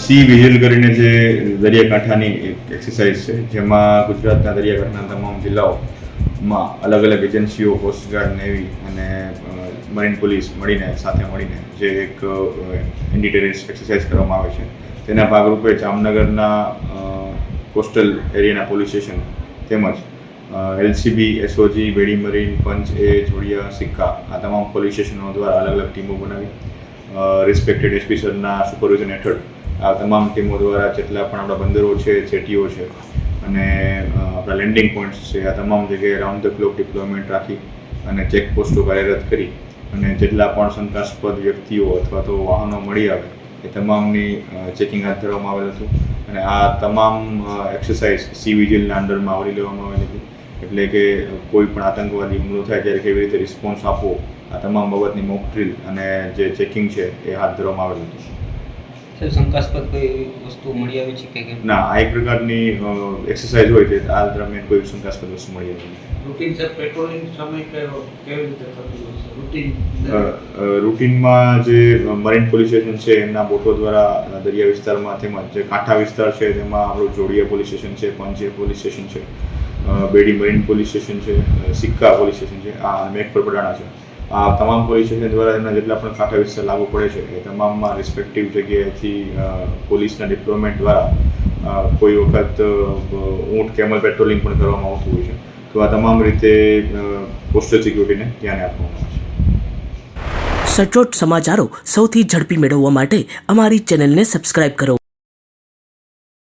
C vigil કરીને જે દરિયાકાંઠાની એક એક્સરસાઇઝ છે, જેમાં ગુજરાતના દરિયાકાંઠાના તમામ જિલ્લાઓમાં અલગ અલગ એજન્સીઓ, કોસ્ટગાર્ડ, નેવી અને મરીન પોલીસ સાથે મળીને જે એક એન્ટી ટેરરિસ્ટ એક્સરસાઇઝ કરવામાં આવે છે, તેના ભાગરૂપે જામનગરના કોસ્ટલ એરિયાના પોલીસ સ્ટેશન તેમજ LCB, SOG, બેડી મરીન, પંચ એ, જોડિયા, સિક્કા આ તમામ પોલીસ સ્ટેશનો દ્વારા અલગ અલગ ટીમો બનાવી રિસ્પેક્ટેડ SP સરના સુપરવિઝન હેઠળ આ તમામ ટીમો દ્વારા જેટલા પણ આપણા બંદરો છે, જેટીઓ છે અને આપણા લેન્ડિંગ પોઈન્ટ્સ છે, આ તમામ જગ્યાએ રાઉન્ડ ધ ક્લોક ડિપ્લોયમેન્ટ રાખી અને ચેકપોસ્ટો કાર્યરત કરી અને જેટલા પણ શંકાસ્પદ વ્યક્તિઓ અથવા તો વાહનો મળી આવે એ તમામની ચેકિંગ હાથ ધરવામાં આવેલ હતું. અને આ તમામ એક્સરસાઇઝ સી વિજિલના અંડરમાં આવરી લેવામાં આવેલી હતી. એટલે કે કોઈ પણ આતંકવાદી હુમલો થાય ત્યારે કેવી રીતે રિસ્પોન્સ આપવો, આ તમામ બાબતની મોક ડ્રીલ અને જે ચેકિંગ છે એ હાથ ધરવામાં આવેલું હતું. શંકાસ્પદ કોઈ વસ્તુ મળી આવી છે કે કેમ? ના, આ એક પ્રકારની એક્સરસાઇઝ હોય છે, આ દરમિયાન કોઈ શંકાસ્પદ વસ્તુ મળી આવી નથી. રૂટીન સર પેટ્રોલિંગ સમય કેવી રીતે થતું હશે? રૂટીનમાં જે મરીન પોલીસ સ્ટેશન છે એમના બોટો દ્વારા દરિયા વિસ્તારમાં તેમજ જે કાંઠા વિસ્તાર છે તેમાં આપણું જોડિયા પોલીસ સ્ટેશન છે, પંચે પોલીસ સ્ટેશન છે, બેડી મરીન પોલીસ સ્ટેશન છે, સિક્કા પોલીસ સ્ટેશન છે, આ મેઘપર પડાણા છે, આ તમામ પોલીસ સ્ટેશન દ્વારા એમના જેટલા પણ કાંઠા વિસ્તાર લાગુ પડે છે એ તમામમાં રિસ્પેક્ટિવ જગ્યાએથી પોલીસના ડિપ્લોયમેન્ટ દ્વારા કોઈ વખત ઊંટ કેમલ પેટ્રોલિંગ પણ કરવામાં આવતું હોય છે. તો આ તમામ રીતે કોસ્ટલ સિક્યુરિટીને ધ્યાને આપવામાં આવે છે. સચોટ સમાચારો સૌથી ઝડપી મેળવવા માટે અમારી ચેનલને સબસ્ક્રાઇબ કરો.